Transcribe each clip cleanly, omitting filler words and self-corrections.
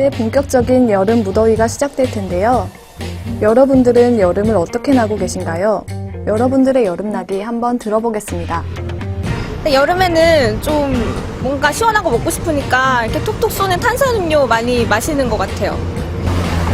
이제 본격적인 여름 무더위가 시작될 텐데요. 여러분들은 여름을 어떻게 나고 계신가요? 여러분들의 여름나기 한번 들어보겠습니다. 여름에는 좀 뭔가 시원하고 먹고 싶으니까 이렇게 톡톡 쏘는 탄산음료 많이 마시는 것 같아요.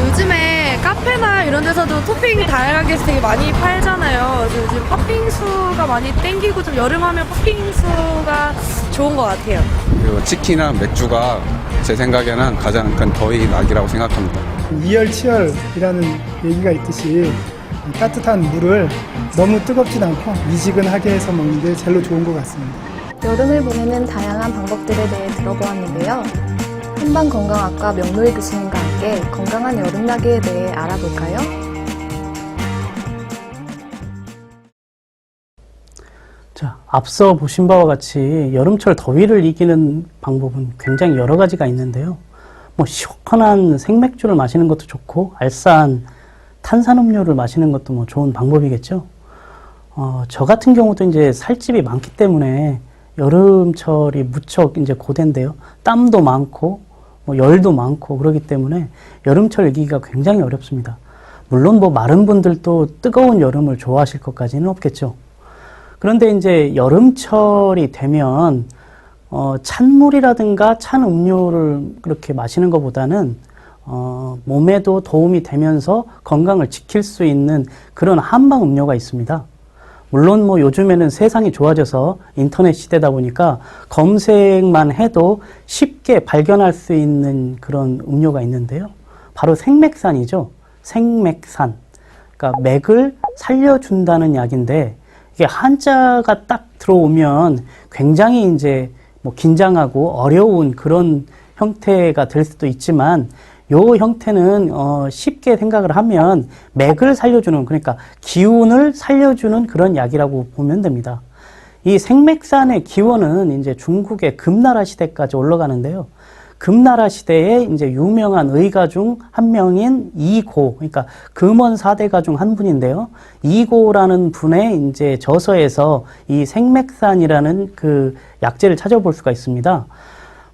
요즘에 카페나 이런 데서도 토핑이 다양하게 되게 많이 팔잖아요. 그래서 요즘 팥빙수가 많이 땡기고 좀 여름하면 팥빙수가 좋은 것 같아요. 그리고 치킨이나 맥주가 제 생각에는 가장 큰 더위 낙이라고 생각합니다. 이열치열이라는 얘기가 있듯이 따뜻한 물을 너무 뜨겁진 않고 미지근하게 해서 먹는 게 제일 좋은 것 같습니다. 여름을 보내는 다양한 방법들에 대해 들어보았는데요. 한방건강학과 명노희 교수님과 함께 건강한 여름나기에 대해 알아볼까요? 자, 앞서 보신 바와 같이 여름철 더위를 이기는 방법은 굉장히 여러 가지가 있는데요. 시원한 생맥주를 마시는 것도 좋고, 알싸한 탄산음료를 마시는 것도 좋은 방법이겠죠. 저 같은 경우도 이제 살집이 많기 때문에 여름철이 무척 이제 고된데요. 땀도 많고, 열도 많고 그러기 때문에 여름철 이기기가 굉장히 어렵습니다. 물론 마른 분들도 뜨거운 여름을 좋아하실 것까지는 없겠죠. 그런데 이제 여름철이 되면 찬물이라든가 찬 음료를 그렇게 마시는 것보다는 몸에도 도움이 되면서 건강을 지킬 수 있는 그런 한방 음료가 있습니다. 물론 요즘에는 세상이 좋아져서 인터넷 시대다 보니까 검색만 해도 쉽게 발견할 수 있는 그런 음료가 있는데요. 바로 생맥산이죠. 생맥산. 그러니까 맥을 살려준다는 약인데, 이게 한자가 딱 들어오면 굉장히 이제 긴장하고 어려운 그런 형태가 될 수도 있지만, 요 형태는 쉽게 생각을 하면 맥을 살려주는, 그러니까 기운을 살려주는 그런 약이라고 보면 됩니다. 이 생맥산의 기원은 이제 중국의 금나라 시대까지 올라가는데요. 금나라 시대에 이제 유명한 의가 중 한 명인 이고, 그러니까 금원 4대가 중 한 분인데요. 이고라는 분의 이제 저서에서 이 생맥산이라는 그 약재를 찾아볼 수가 있습니다.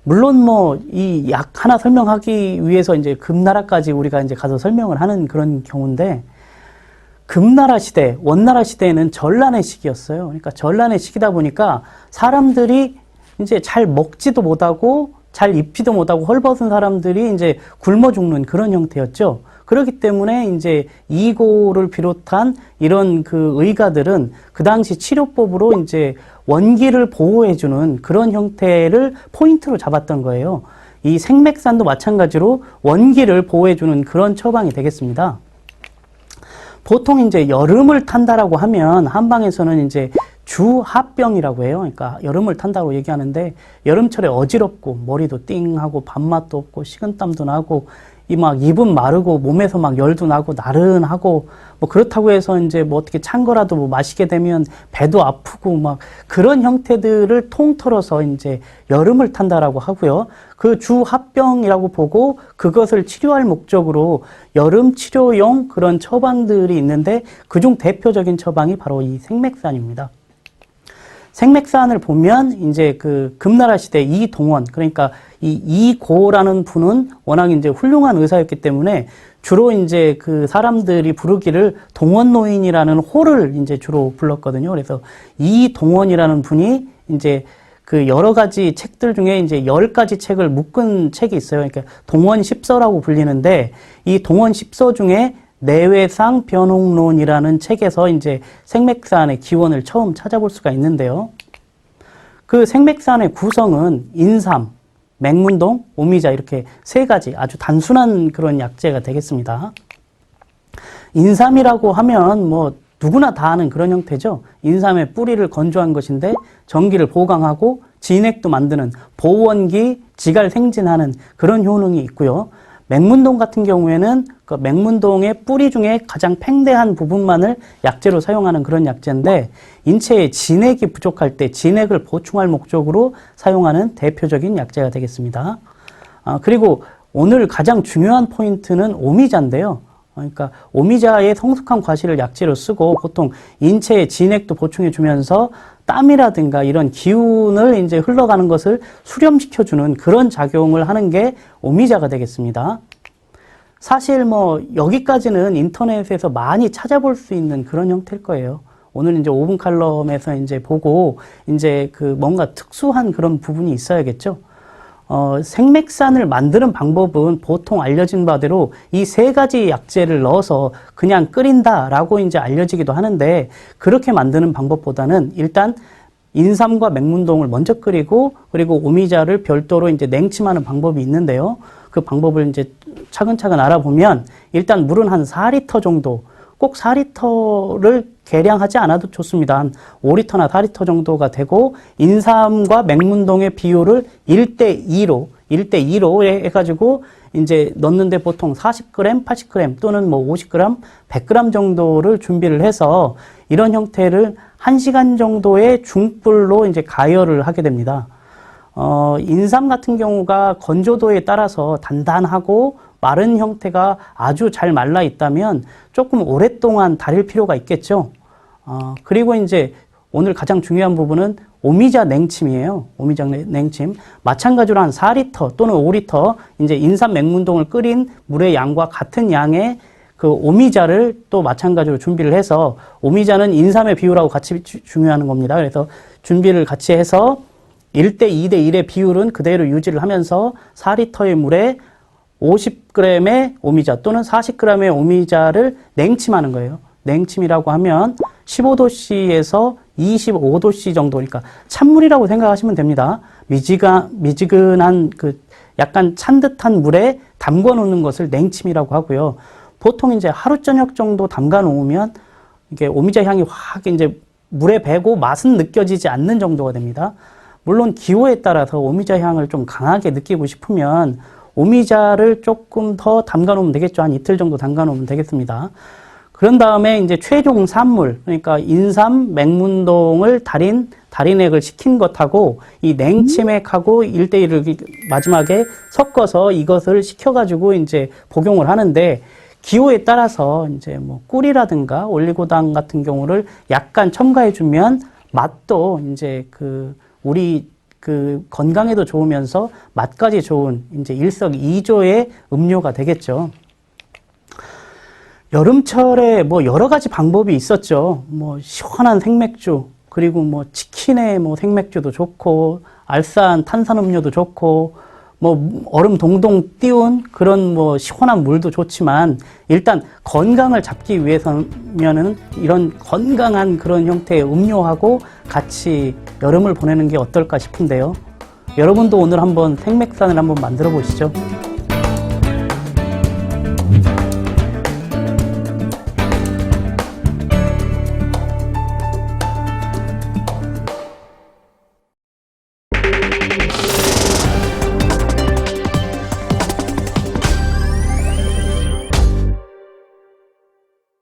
물론 이 약 하나 설명하기 위해서 이제 금나라까지 우리가 이제 가서 설명을 하는 그런 경우인데, 금나라 시대, 원나라 시대에는 전란의 시기였어요. 그러니까 전란의 시기다 보니까 사람들이 이제 잘 먹지도 못하고 잘 입지도 못하고 헐벗은 사람들이 이제 굶어 죽는 그런 형태였죠. 그렇기 때문에 이제 이고를 비롯한 이런 그 의가들은 그 당시 치료법으로 이제 원기를 보호해주는 그런 형태를 포인트로 잡았던 거예요. 이 생맥산도 마찬가지로 원기를 보호해주는 그런 처방이 되겠습니다. 보통 이제 여름을 탄다라고 하면 한방에서는 이제 주하병이라고 해요. 그러니까 여름을 탄다고 얘기하는데, 여름철에 어지럽고 머리도 띵하고 밥맛도 없고 식은땀도 나고 입은 마르고 몸에서 열도 나고 나른하고 그렇다고 해서 이제 어떻게 찬 거라도 마시게 되면 배도 아프고 그런 형태들을 통틀어서 이제 여름을 탄다라고 하고요. 그 주합병이라고 보고 그것을 치료할 목적으로 여름 치료용 그런 처방들이 있는데, 그중 대표적인 처방이 바로 이 생맥산입니다. 생맥산을 보면 이제 그 금나라 시대 이동원, 그러니까 이 이고라는 분은 워낙 이제 훌륭한 의사였기 때문에 주로 이제 그 사람들이 부르기를 동원노인이라는 호를 이제 주로 불렀거든요. 그래서 이동원이라는 분이 이제 그 여러 가지 책들 중에 이제 10가지 책을 묶은 책이 있어요. 그러니까 동원십서라고 불리는데, 이 동원십서 중에 내외상 변홍론이라는 책에서 이제 생맥산의 기원을 처음 찾아볼 수가 있는데요. 그 생맥산의 구성은 인삼, 맹문동, 오미자 이렇게 3가지 아주 단순한 그런 약재가 되겠습니다. 인삼이라고 하면 누구나 다 아는 그런 형태죠. 인삼의 뿌리를 건조한 것인데 전기를 보강하고 진액도 만드는 보원기, 지갈 생진하는 그런 효능이 있고요. 맹문동 같은 경우에는 그 맹문동의 뿌리 중에 가장 팽대한 부분만을 약재로 사용하는 그런 약재인데, 인체에 진액이 부족할 때 진액을 보충할 목적으로 사용하는 대표적인 약재가 되겠습니다. 그리고 오늘 가장 중요한 포인트는 오미자인데요. 그러니까 오미자의 성숙한 과실을 약재로 쓰고 보통 인체에 진액도 보충해 주면서 땀이라든가 이런 기운을 이제 흘러가는 것을 수렴시켜주는 그런 작용을 하는 게 오미자가 되겠습니다. 사실 뭐 여기까지는 인터넷에서 많이 찾아볼 수 있는 그런 형태일 거예요. 오늘 이제 5분 칼럼에서 이제 보고 이제 그 뭔가 특수한 그런 부분이 있어야겠죠. 생맥산을 만드는 방법은 보통 알려진 바대로 이 3가지 약재를 넣어서 그냥 끓인다라고 이제 알려지기도 하는데, 그렇게 만드는 방법보다는 일단 인삼과 맹문동을 먼저 끓이고, 그리고 오미자를 별도로 이제 냉침하는 방법이 있는데요. 그 방법을 이제 차근차근 알아보면, 일단 물은 한 4리터 정도, 꼭 4리터를 계량하지 않아도 좋습니다. 한 5리터나 4리터 정도가 되고, 인삼과 맹문동의 비율을 1대2로 해가지고 이제 넣는데 보통 40g, 80g 또는 뭐 50g, 100g 정도를 준비를 해서 이런 형태를 1시간 정도의 중불로 이제 가열을 하게 됩니다. 인삼 같은 경우가 건조도에 따라서 단단하고 마른 형태가 아주 잘 말라 있다면 조금 오랫동안 달일 필요가 있겠죠. 그리고 이제 오늘 가장 중요한 부분은 오미자 냉침이에요. 오미자 냉침. 마찬가지로 한 4리터 또는 5리터 이제 인삼 맹문동을 끓인 물의 양과 같은 양의 그 오미자를 또 마찬가지로 준비를 해서, 오미자는 인삼의 비율하고 같이 중요한 겁니다. 그래서 준비를 같이 해서 1대2대1의 비율은 그대로 유지를 하면서 4리터의 물에 50g의 오미자 또는 40g의 오미자를 냉침하는 거예요. 냉침이라고 하면 15도씨에서 25도씨 정도, 그러니까 찬물이라고 생각하시면 됩니다. 미지근한 그 약간 찬 듯한 물에 담궈 놓는 것을 냉침이라고 하고요. 보통 이제 하루 저녁 정도 담가 놓으면 이게 오미자 향이 확 이제 물에 배고 맛은 느껴지지 않는 정도가 됩니다. 물론 기호에 따라서 오미자 향을 좀 강하게 느끼고 싶으면 오미자를 조금 더 담가 놓으면 되겠죠. 한 이틀 정도 담가 놓으면 되겠습니다. 그런 다음에 이제 최종 산물, 그러니까 인삼, 맹문동을 달인액을 시킨 것하고 이 냉치맥하고 1대1을 마지막에 섞어서 이것을 식혀가지고 이제 복용을 하는데, 기호에 따라서 이제 뭐 꿀이라든가 올리고당 같은 경우를 약간 첨가해주면 맛도 이제 우리 건강에도 좋으면서 맛까지 좋은 이제 일석이조의 음료가 되겠죠. 여름철에 뭐 여러 가지 방법이 있었죠. 뭐 시원한 생맥주, 그리고 뭐 치킨에 뭐 생맥주도 좋고, 알싸한 탄산음료도 좋고, 뭐 얼음 동동 띄운 그런 뭐 시원한 물도 좋지만, 일단 건강을 잡기 위해서면은 이런 건강한 그런 형태의 음료하고 같이 여름을 보내는 게 어떨까 싶은데요. 여러분도 오늘 한번 생맥산을 한번 만들어 보시죠.